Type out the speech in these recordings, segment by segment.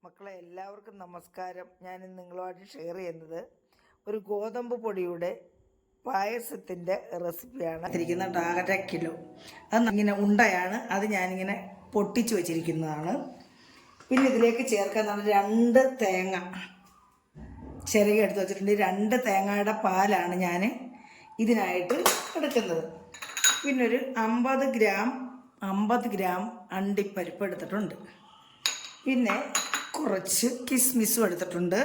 മക്കളെ എല്ലാവർക്കും നമസ്കാരം. ഞാൻ നിങ്ങളുമായിട്ട് ഷെയർ ചെയ്യുന്നത് ഒരു ഗോതമ്പ് പൊടിയുടെ പായസത്തിൻ്റെ റെസിപ്പിയാണ്. ഇരിക്കുന്നത് 1/2 കിലോ. അത് ഇങ്ങനെ ഉണ്ടയാണ്. അത് ഞാനിങ്ങനെ പൊട്ടിച്ച് വെച്ചിരിക്കുന്നതാണ്. പിന്നെ ഇതിലേക്ക് ചേർക്കാൻ 2 തേങ്ങ ചിരകി എടുത്ത് വെച്ചിട്ടുണ്ട്. 2 തേങ്ങയുടെ പാലാണ് ഞാൻ ഇതിനായിട്ട് എടുക്കുന്നത്. പിന്നെ ഒരു 50 ഗ്രാം അണ്ടിപ്പരിപ്പ് എടുത്തിട്ടുണ്ട്. പിന്നെ കുറച്ച് കിസ്മിസും എടുത്തിട്ടുണ്ട്.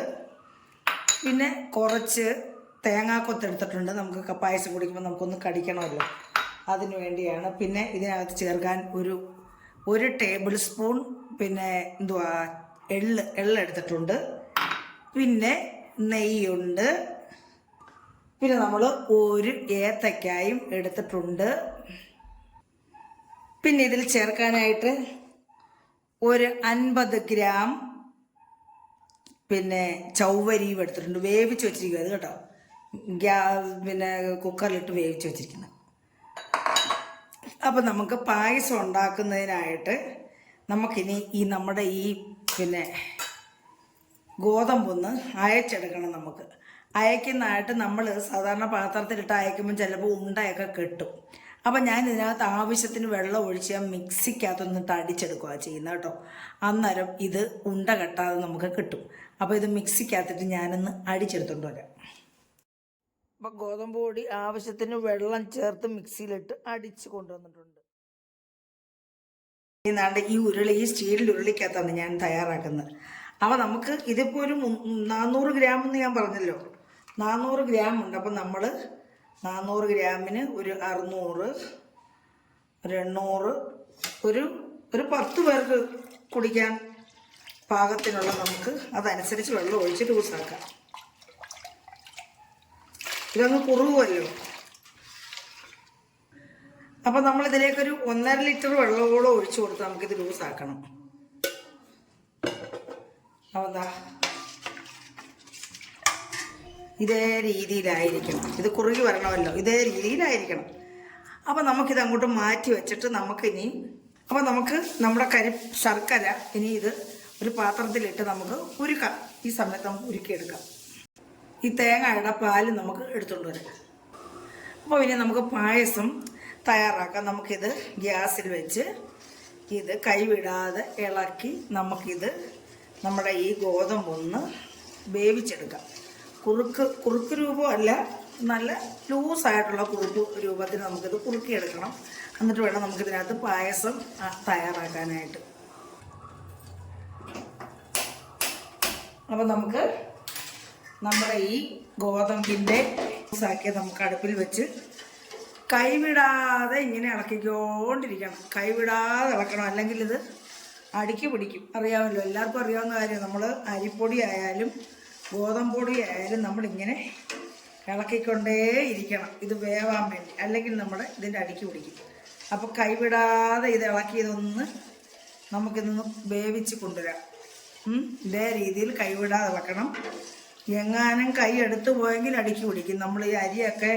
പിന്നെ കുറച്ച് തേങ്ങാക്കൊത്ത് എടുത്തിട്ടുണ്ട്. നമുക്ക് പായസം കുടിക്കുമ്പോൾ നമുക്കൊന്ന് കടിക്കണമല്ലോ, അതിനു വേണ്ടിയാണ്. പിന്നെ ഇതിനകത്ത് ചേർക്കാൻ ഒരു ടേബിൾ സ്പൂൺ പിന്നെ എള്ള് എടുത്തിട്ടുണ്ട്. പിന്നെ നെയ്യുണ്ട്. പിന്നെ നമ്മൾ ഒരു ഏത്തക്കായും എടുത്തിട്ടുണ്ട്. പിന്നെ ഇതിൽ ചേർക്കാനായിട്ട് ഒരു 50 ഗ്രാം പിന്നെ ചൗവരിയും എടുത്തിട്ടുണ്ട്. വേവിച്ച് വെച്ചിരിക്കുക അത് കേട്ടോ. പിന്നെ കുക്കറിലിട്ട് വേവിച്ച് വെച്ചിരിക്കുന്നത്. അപ്പം നമുക്ക് പായസം ഉണ്ടാക്കുന്നതിനായിട്ട് നമുക്കിനി നമ്മുടെ പിന്നെ ഗോതമ്പൊന്ന് അയച്ചെടുക്കണം. നമുക്ക് അയക്കുന്നതായിട്ട് നമ്മൾ സാധാരണ പാത്രത്തിലിട്ട് അയക്കുമ്പോൾ ചിലപ്പോൾ ഉണ്ടയൊക്കെ കെട്ടും. അപ്പം ഞാൻ ഇതിനകത്ത് ആവശ്യത്തിന് വെള്ളം ഒഴിച്ച് മിക്സിക്കകത്തൊന്നിട്ട് അടിച്ചെടുക്കുക ചെയ്യുന്നത് കേട്ടോ. അന്നേരം ഇത് ഉണ്ട കെട്ടാതെ നമുക്ക് കിട്ടും. അപ്പോൾ ഇത് മിക്സിക്കകത്തിട്ട് ഞാനൊന്ന് അടിച്ചെടുത്തോണ്ട് വരാം. അപ്പം ഗോതമ്പ് പൊടി ആവശ്യത്തിന് വെള്ളം ചേർത്ത് മിക്സിയിലിട്ട് അടിച്ച് കൊണ്ടുവന്നിട്ടുണ്ട്. ഈ സ്റ്റീൽ ഉരുളിക്കകത്താണ് ഞാൻ തയ്യാറാക്കുന്നത്. അപ്പോൾ നമുക്ക് ഇതിപ്പോൾ ഒരു 400 ഗ്രാം എന്ന് ഞാൻ പറഞ്ഞല്ലോ, 400 ഗ്രാം ഉണ്ട്. അപ്പം നമ്മൾ 400 ഗ്രാമിന് ഒരു 600, ഒരു 800, ഒരു 10 പേർക്ക് കുടിക്കാൻ പാകത്തിനുള്ള നമുക്ക് അതനുസരിച്ച് വെള്ളം ഒഴിച്ച് ലൂസാക്കാം. ഇതങ്ങ് കുറുകുമല്ലോ. അപ്പം നമ്മളിതിലേക്കൊരു 1.5 ലിറ്റർ വെള്ളമോളം ഒഴിച്ചു കൊടുത്ത് നമുക്കിത് ലൂസാക്കണം. അതെന്താ ഇതേ രീതിയിലായിരിക്കണം. ഇത് കുറുകി വരണമല്ലോ, ഇതേ രീതിയിലായിരിക്കണം. അപ്പം നമുക്കിത് അങ്ങോട്ട് മാറ്റി വെച്ചിട്ട് നമുക്ക് നമ്മുടെ ശർക്കര ഇനി ഇത് ഒരു പാത്രത്തിലിട്ട് നമുക്ക് ഉരുക്കാം. ഈ സമയത്ത് നമുക്ക് ഉരുക്കിയെടുക്കാം. ഈ തേങ്ങയുടെ പാല് നമുക്ക് എടുത്തുകൊണ്ട് വരാം. അപ്പോൾ ഇനി നമുക്ക് പായസം തയ്യാറാക്കാം. നമുക്കിത് ഗ്യാസിൽ വെച്ച് ഇത് കൈവിടാതെ ഇളക്കി നമുക്കിത് നമ്മുടെ ഈ ഗോതമ്പൊന്ന് വേവിച്ചെടുക്കാം. കുറുക്ക് രൂപമല്ല, നല്ല ലൂസായിട്ടുള്ള കുറുക്ക് രൂപത്തിൽ നമുക്കിത് കുറുക്കിയെടുക്കണം. എന്നിട്ട് വേണം നമുക്കിതിനകത്ത് പായസം തയ്യാറാക്കാനായിട്ട്. അപ്പോൾ നമുക്ക് നമ്മുടെ ഈ ഗോതമ്പിൻ്റെ ലൂസാക്കി നമുക്ക് അടുപ്പിൽ വെച്ച് കൈവിടാതെ ഇങ്ങനെ ഇളക്കിക്കൊണ്ടിരിക്കണം. കൈവിടാതെ ഇളക്കണം, അല്ലെങ്കിൽ ഇത് അടിക്ക് പിടിക്കും. അറിയാമല്ലോ, എല്ലാവർക്കും അറിയാവുന്ന കാര്യം. നമ്മൾ അരിപ്പൊടി ആയാലും ഗോതമ്പ് പൊടി ആയാലും നമ്മളിങ്ങനെ ഇളക്കിക്കൊണ്ടേ ഇരിക്കണം, ഇത് വേവാൻ വേണ്ടി. അല്ലെങ്കിൽ ഇതിൻ്റെ അടിക്ക് പിടിക്കും. അപ്പോൾ കൈവിടാതെ ഇത് ഇളക്കിയതൊന്ന് നമുക്കിതൊന്ന് വേവിച്ച് കൊണ്ടുവരാം. ഇതേ രീതിയിൽ കൈവിടാതെ ഇളക്കണം. എങ്ങാനും കൈ എടുത്തു പോയെങ്കിൽ അടിക്ക് പിടിക്കും. നമ്മൾ ഈ അരിയൊക്കെ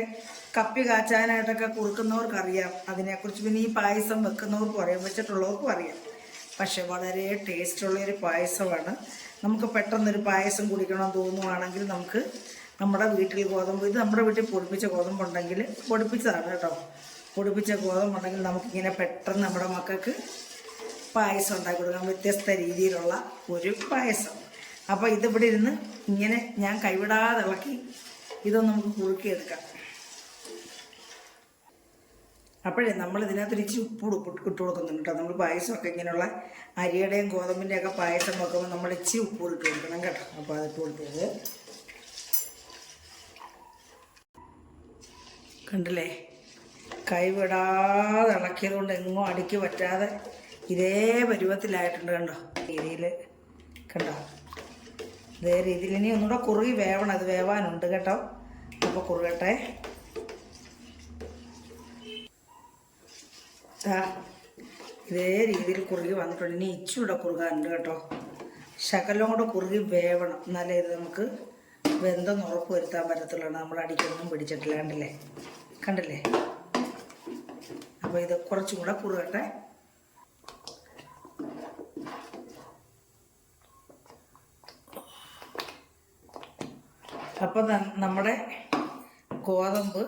കപ്പി കാച്ചാനായിട്ടൊക്കെ കൊടുക്കുന്നവർക്കറിയാം അതിനെക്കുറിച്ച്. പിന്നെ ഈ പായസം വെക്കുന്നവർക്കും അറിയാം, വെച്ചിട്ടുള്ളവർക്കും അറിയാം. പക്ഷെ വളരെ ടേസ്റ്റുള്ളൊരു പായസമാണ്. നമുക്ക് പെട്ടെന്നൊരു പായസം കുടിക്കണമെന്ന് തോന്നുവാണെങ്കിൽ നമുക്ക് നമ്മുടെ വീട്ടിൽ ഗോതമ്പ്, ഇത് നമ്മുടെ വീട്ടിൽ പൊടിപ്പിച്ച ഗോതമ്പുണ്ടെങ്കിൽ, പൊടിപ്പിച്ചതാണ് കേട്ടോ, പൊടിപ്പിച്ച ഗോതമ്പുണ്ടെങ്കിൽ നമുക്കിങ്ങനെ പെട്ടെന്ന് നമ്മുടെ മക്കൾക്ക് പായസം ഉണ്ടാക്കി കൊടുക്കാം. വ്യത്യസ്ത രീതിയിലുള്ള ഒരു പായസം. അപ്പോൾ ഇതിവിടെ ഇരുന്ന് ഇങ്ങനെ ഞാൻ കൈവിടാതെ ഇളക്കി ഇതൊന്ന് നമുക്ക് കുറുക്കിയെടുക്കാം. അപ്പോഴേ നമ്മൾ ഇതിനകത്ത് ഇച്ചിരി ഇട്ട് കൊടുക്കുന്നുണ്ട് കേട്ടോ. നമ്മൾ പായസമൊക്കെ ഇങ്ങനെയുള്ള അരിയുടെയും ഗോതമ്പിൻ്റെയൊക്കെ പായസം വെക്കുമ്പോൾ നമ്മൾ ഇച്ചിരി ഉപ്പ് ഇട്ട് കൊടുക്കണം കേട്ടോ. അപ്പോൾ അതിട്ട് കൊടുത്തത് കണ്ടില്ലേ, കൈവിടാതെ ഇളക്കിയത് കൊണ്ട് എങ്ങും അടുക്കി പറ്റാതെ ഇതേ പരുവത്തിലായിട്ടുണ്ട്. കണ്ടോ രീതിയിൽ, കണ്ടോ ഇതേ രീതിയിൽ. ഇനി ഒന്നുകൂടെ കുറുകി വേവണം, അത് വേവാനുണ്ട് കേട്ടോ. അപ്പോൾ കുറുകട്ടെ. ഇതേ രീതിയിൽ കുറുകി വന്നിട്ടുണ്ട്. ഇനി ഇച്ചിരി കുറുകാനുണ്ട് കേട്ടോ. ശകലം കൂടെ കുറുകി വേവണം, എന്നാലേ ഇത് നമുക്ക് വെന്തെന്ന് ഉറപ്പ് വരുത്താൻ പറ്റത്തുള്ളൂ. നമ്മൾ അടിക്കൊന്നും പിടിച്ചിട്ടില്ല. കണ്ടില്ലേ. അപ്പോൾ ഇത് കുറച്ചും കൂടെ കുറുകട്ടെ. അപ്പം നമ്മുടെ ഗോതമ്പ്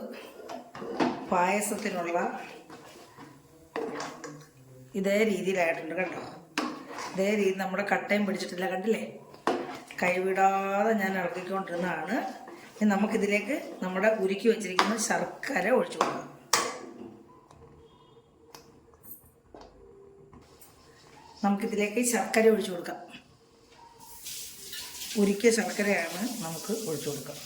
പായസത്തിനുള്ള ഇതേ രീതിയിലായിട്ടുണ്ട് കേട്ടോ. ഇതേ രീതി നമ്മുടെ കട്ടയും പിടിച്ചിട്ടില്ല, കണ്ടില്ലേ? കൈവിടാതെ ഞാൻ ഇളക്കിക്കൊണ്ടിരുന്നതാണ്. ഇനി നമുക്കിതിലേക്ക് നമ്മുടെ ഉരുക്കി വെച്ചിരിക്കുന്ന ശർക്കര ഒഴിച്ചു കൊടുക്കാം. നമുക്കിതിലേക്ക് ശർക്കര ഒഴിച്ചു കൊടുക്കാം. ഉരുക്കിയ ശർക്കരയാണ് നമുക്ക് ഒഴിച്ചു കൊടുക്കാം.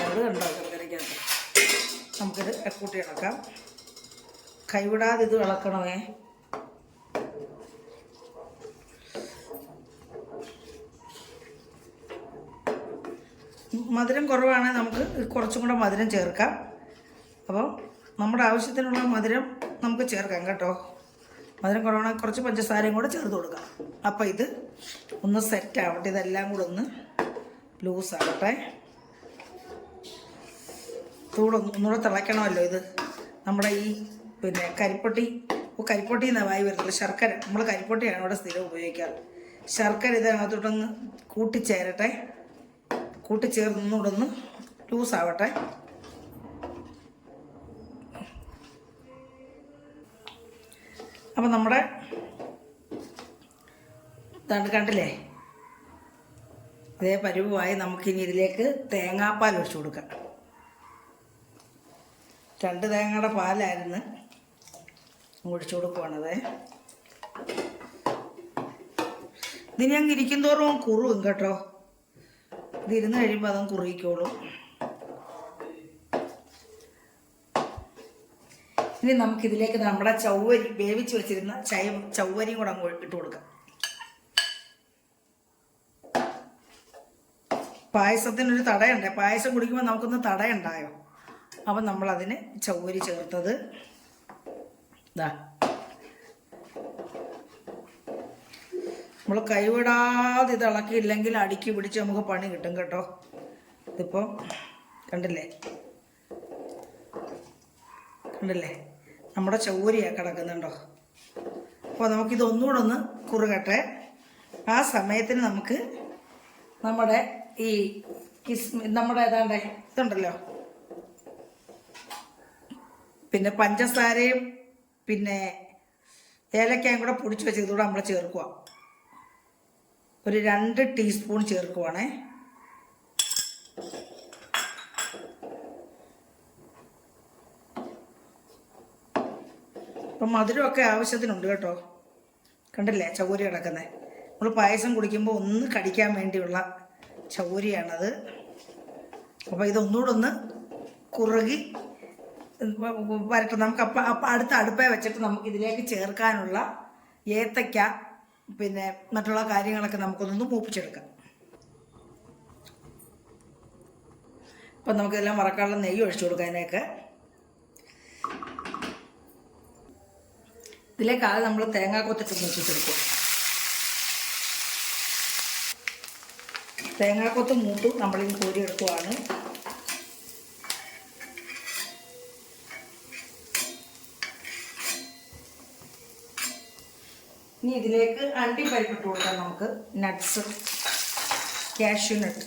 അത് കണ്ടോ ശർക്കരയ്ക്കകത്ത്. നമുക്കിത് കൂട്ടി ഇളക്കാം. കൈവിടാതെ ഇത് ഇളക്കണമേ. മധുരം കുറവാണെങ്കിൽ നമുക്ക് കുറച്ചും കൂടെ മധുരം ചേർക്കാം. അപ്പോൾ നമ്മുടെ ആവശ്യത്തിനുള്ള മധുരം നമുക്ക് ചേർക്കാം കേട്ടോ. മധുരം കുറവാണെങ്കിൽ കുറച്ച് പഞ്ചസാരയും കൂടെ ചേർത്ത് കൊടുക്കാം. അപ്പോൾ ഇത് ഒന്ന് സെറ്റ് ആവട്ടെ, ഇതെല്ലാം കൂടെ ഒന്ന് ലൂസാവട്ടെ. ഒന്നുകൂടെ തിളയ്ക്കണമല്ലോ. ഇത് നമ്മുടെ ഈ കരിപ്പൊട്ടി എന്നാണ് വായി വരുന്നത്. ശർക്കര, നമ്മൾ കരിപ്പൊട്ടിയാണ് ഇവിടെ സ്ഥിരം ഉപയോഗിക്കാറ്. ശർക്കര ഇതിനകത്തോട്ടൊന്ന് കൂട്ടിച്ചേരട്ടെ. കൂട്ടിച്ചേർന്ന് ഒന്നുകൂടെ ഒന്ന് ലൂസാവട്ടെ. അപ്പം നമ്മുടെ കണ്ടില്ലേ, ഇതേ പരുവമായി. നമുക്കിനി ഇതിലേക്ക് തേങ്ങാപ്പാൽ ഒഴിച്ചു കൊടുക്കാം. 2 തേങ്ങയുടെ പാലായിരുന്നു ഒഴിച്ചു കൊടുക്കുവാണത്. ഇതിന് അങ്ങ് ഇരിക്കും തോറും കുറുവും കേട്ടോ. ഇതിരുന്ന് കഴിയുമ്പോൾ അതും കുറുകിക്കോളും. ഇനി നമുക്കിതിലേക്ക് നമ്മുടെ ചവ്വരി, വേവിച്ച് വെച്ചിരുന്ന ചവ്വരിയും കൂടെ അങ്ങ് ഇട്ട് കൊടുക്കാം. പായസത്തിനൊരു തടയുണ്ട്. പായസം കുടിക്കുമ്പോൾ നമുക്കൊന്ന് തടയുണ്ടായോ. അപ്പം നമ്മളതിന് ചവ്വരി ചേർത്തത് നമ്മൾ കൈവിടാതെ ഇത് ഇളക്കിയില്ലെങ്കിൽ അടുക്കി പിടിച്ച് നമുക്ക് പണി കിട്ടും കേട്ടോ. ഇതിപ്പോൾ കണ്ടില്ലേ നമ്മുടെ ചവ്വരിയാണ് കിടക്കുന്നുണ്ടോ. അപ്പോൾ നമുക്കിത് ഒന്നുകൂടെ ഒന്ന് കുറുകട്ടെ. ആ സമയത്തിന് നമുക്ക് നമ്മുടെ ഈ നമ്മുടെ ഏതാണ്ട് ഇതുണ്ടല്ലോ, പിന്നെ പഞ്ചസാരയും പിന്നെ ഏലക്കായും കൂടെ പൊടിച്ച് വെച്ച് ഇതുകൂടെ നമ്മൾ ചേർക്കുക. ഒരു 2 ടീസ്പൂൺ ചേർക്കുവാണേ. അപ്പം മധുരമൊക്കെ ആവശ്യത്തിനുണ്ട് കേട്ടോ. കണ്ടില്ലേ ചവ്വരി കിടക്കുന്നത്. നമ്മൾ പായസം കുടിക്കുമ്പോൾ ഒന്ന് കടിക്കാൻ വേണ്ടിയുള്ള ചവ്വരിയാണത്. അപ്പോൾ ഇതൊന്നുകൂടെ ഒന്ന് കുറുകി വരട്ടെ. നമുക്ക് അടുത്ത അടുപ്പേ വെച്ചിട്ട് നമുക്ക് ഇതിലേക്ക് ചേർക്കാനുള്ള ഏത്തയ്ക്ക പിന്നെ മറ്റുള്ള കാര്യങ്ങളൊക്കെ നമുക്കൊന്ന് മൂപ്പിച്ചെടുക്കാം. അപ്പം നമുക്കിതെല്ലാം വറക്കാനുള്ള നെയ്യ് ഒഴിച്ചു കൊടുക്കാനൊക്കെ. ഇതിലേക്ക് ആദ്യം നമ്മൾ തേങ്ങാക്കൊത്തിട്ട് മൂപ്പിച്ചെടുക്കും. തേങ്ങാക്കൊത്ത് മൂത്തും നമ്മളിത് കോരിയെടുക്കുവാണ്. ഇനി ഇതിലേക്ക് അണ്ടിപ്പരിപ്പിട്ട് കൊടുക്കാം. നമുക്ക് നട്ട്സ്, കാഷ്യൂ നട്ട്,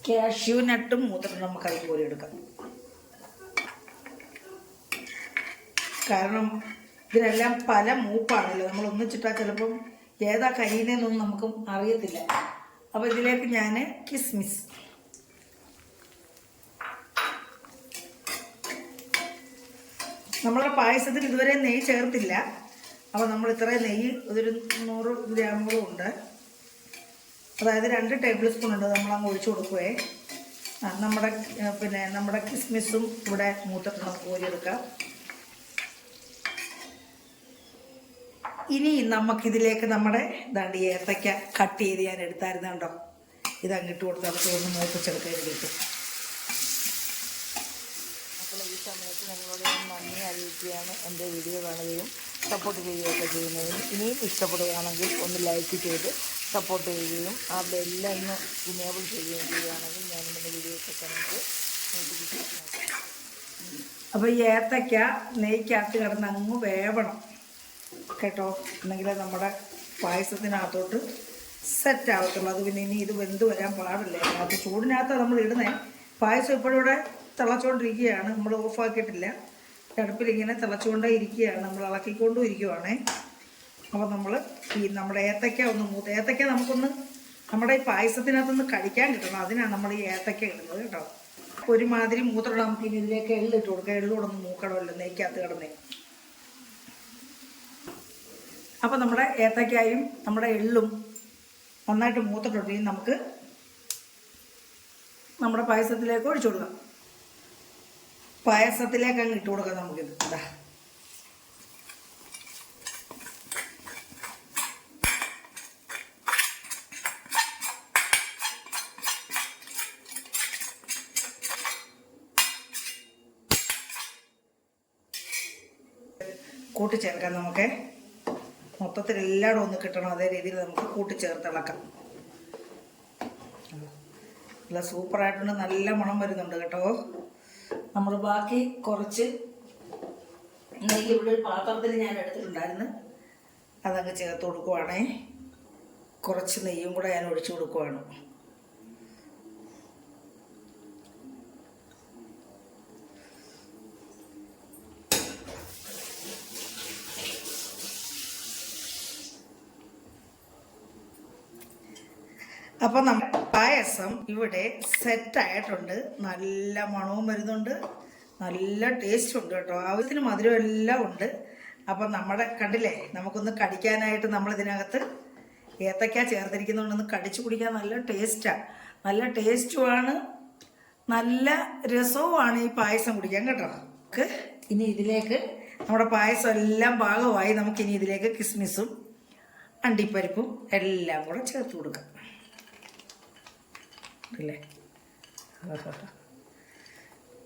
കാഷ്യൂ നട്ടും മൂത്തിട്ട് നമുക്ക് അതിൽ കോരി എടുക്കാം. കാരണം ഇതിനെല്ലാം പല മൂപ്പാണല്ലോ. നമ്മൾ ഒന്നിച്ചിട്ടാൽ ചിലപ്പം ഏതാ കരിയുന്നതെന്നൊന്നും നമുക്ക് അറിയത്തില്ല. അപ്പോൾ ഇതിലേക്ക് ഞാൻ കിസ്മിസ്, നമ്മളുടെ പായസത്തിൽ ഇതുവരെ നെയ്യ് ചേർത്തില്ല. അപ്പോൾ നമ്മൾ ഇത്രയും നെയ്യ് ഒരു 100 ഗ്രാമുകളും ഉണ്ട്. അതായത് 2 ടേബിൾ സ്പൂൺ ഉണ്ട്. നമ്മളങ്ങ് ഒഴിച്ചു കൊടുക്കുവേ. നമ്മുടെ കിസ്മിസും ഇവിടെ മൂത്തിട്ട് നമുക്ക് കോരിയെടുക്കാം. ഇനി നമുക്കിതിലേക്ക് നമ്മുടെ ഏത്തയ്ക്ക കട്ട് ചെയ്ത് ഞാൻ എടുത്തായിരുന്നു കണ്ടോ. ഇതങ്ങിട്ട് കൊടുത്ത് അതൊക്കെ ഒന്ന് മൂപ്പിച്ചെടുക്കാൻ കിട്ടും. അപ്പോൾ ഈ സമയത്ത് നിങ്ങളോട് ഞാൻ നന്ദി അറിയിക്കുകയാണ്. എൻ്റെ വീഡിയോ കാണുകയും സപ്പോർട്ട് ചെയ്യുകയൊക്കെ ചെയ്യുന്നതിന്. ഇനിയും ഇഷ്ടപ്പെടുകയാണെങ്കിൽ ഒന്ന് ലൈക്ക് ചെയ്ത് സപ്പോർട്ട് ചെയ്യുകയും ആ ബെല്ലൊന്ന് ഇനേബിൾ ചെയ്യുകയും ചെയ്യുകയാണെങ്കിൽ ഞാൻ എൻ്റെ വീഡിയോസൊക്കെ നിങ്ങൾക്ക് നോട്ടിഫിക്കേഷൻ അപ്പോൾ ഈ ഏത്തയ്ക്ക നെയ്ക്കകത്ത് കിടന്ന് അങ്ങ് വേവണം കേട്ടോ, എന്നെങ്കിലേ നമ്മുടെ പായസത്തിനകത്തോട്ട് സെറ്റ് ആവത്തുള്ളൂ. അത് പിന്നെ ഇനി ഇത് വെന്ത് വരാൻ പാടില്ല. അതിനകത്ത് ചൂടിനകത്താണ് നമ്മൾ ഇടുന്നത്. പായസം ഇപ്പോഴും ഇവിടെ തിളച്ചുകൊണ്ടിരിക്കുകയാണ്, നമ്മൾ ഓഫാക്കിയിട്ടില്ല. അടുപ്പിലിങ്ങനെ തിളച്ചുകൊണ്ടേ ഇരിക്കുകയാണ്, നമ്മൾ ഇളക്കിക്കൊണ്ടും ഇരിക്കുവാണേ. അപ്പോൾ നമ്മൾ ഈ നമ്മുടെ ഏത്തയ്ക്ക ഒന്ന് ഏത്തയ്ക്ക നമുക്കൊന്ന് നമ്മുടെ ഈ പായസത്തിനകത്തൊന്ന് കഴിക്കാൻ കിട്ടണം. അതിനാണ് നമ്മൾ ഈ ഏത്തയ്ക്ക ഇടുന്നത് കേട്ടോ. ഒരുമാതിരി മൂത്രം നമുക്ക് ഇനി ഇതിലേക്ക് എള്ളിട്ട് കൊടുക്കാം. എള്ളൂടെ ഒന്ന് മൂക്കണമല്ലോ നെയ്ക്കകത്ത് കിടന്നേ. അപ്പോൾ നമ്മുടെ ഏത്തയ്ക്കായും നമ്മുടെ എള്ളും നന്നായിട്ട് മൂത്തിട്ടുണ്ടെങ്കിൽ നമുക്ക് നമ്മുടെ പായസത്തിലേക്ക് ഒഴിച്ചു കൊടുക്കാം. പായസത്തിലേക്ക് അങ്ങ് ഇട്ട് കൊടുക്കാം നമുക്കിത്. ഇതാ കൂട്ടിച്ചേർക്കാം. നമുക്ക് മൊത്തത്തിൽ എല്ലായിടും ഒന്ന് കിട്ടണം, അതേ രീതിയിൽ നമുക്ക് കൂട്ടിച്ചേർത്തിളക്കാം. നല്ല സൂപ്പറായിട്ടുണ്ട്, നല്ല മണം വരുന്നുണ്ട് കേട്ടോ. നമ്മൾ ബാക്കി കുറച്ച് നെയ്യ് ഇവിടെ ഒരു പാത്രത്തിൽ ഞാൻ എടുത്തിട്ടുണ്ടായിരുന്നു, അതങ്ങ് ചേർത്ത് കൊടുക്കുവാണേ. കുറച്ച് നെയ്യും കൂടെ ഞാൻ ഒഴിച്ചു കൊടുക്കുവാണ്. അപ്പം നമ്മുടെ പായസം ഇവിടെ സെറ്റായിട്ടുണ്ട്. നല്ല മണവും വരുന്നുണ്ട്, നല്ല ടേസ്റ്റും ഉണ്ട് കേട്ടോ. ആവശ്യത്തിന് മധുരം എല്ലാം ഉണ്ട്. അപ്പം നമ്മുടെ കണ്ടില്ലേ, നമുക്കൊന്ന് കടിക്കാനായിട്ട് നമ്മളിതിനകത്ത് ഏത്തയ്ക്ക ചേർത്തിരിക്കുന്നതുകൊണ്ടൊന്ന് കടിച്ചു കുടിക്കാൻ നല്ല ടേസ്റ്റാണ്. നല്ല ടേസ്റ്റുമാണ്, നല്ല രസവുമാണ് ഈ പായസം കുടിക്കാൻ കേട്ടോ. നമുക്ക് ഇനി ഇതിലേക്ക് നമ്മുടെ പായസം എല്ലാം പാകമായി. നമുക്കിനി ഇതിലേക്ക് കിസ്മിസും അണ്ടിപ്പരിപ്പും എല്ലാം കൂടെ ചേർത്ത് കൊടുക്കാം അല്ലേ.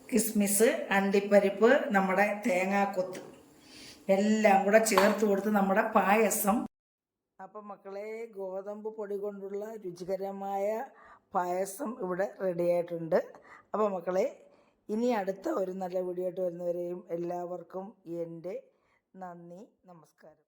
കിസ്മിസ്, അണ്ടിപ്പരിപ്പ്, നമ്മുടെ തേങ്ങാക്കൊത്ത് എല്ലാം കൂടെ ചേർത്ത് കൊടുത്ത് നമ്മുടെ പായസം. അപ്പം മക്കളെ, ഗോതമ്പ് പൊടി കൊണ്ടുള്ള രുചികരമായ പായസം ഇവിടെ റെഡി ആയിട്ടുണ്ട്. അപ്പോൾ മക്കളെ, ഇനി അടുത്ത ഒരു നല്ല വീഡിയോ ആയിട്ട് വരുന്നവരെയും എല്ലാവർക്കും എൻ്റെ നന്ദി, നമസ്കാരം.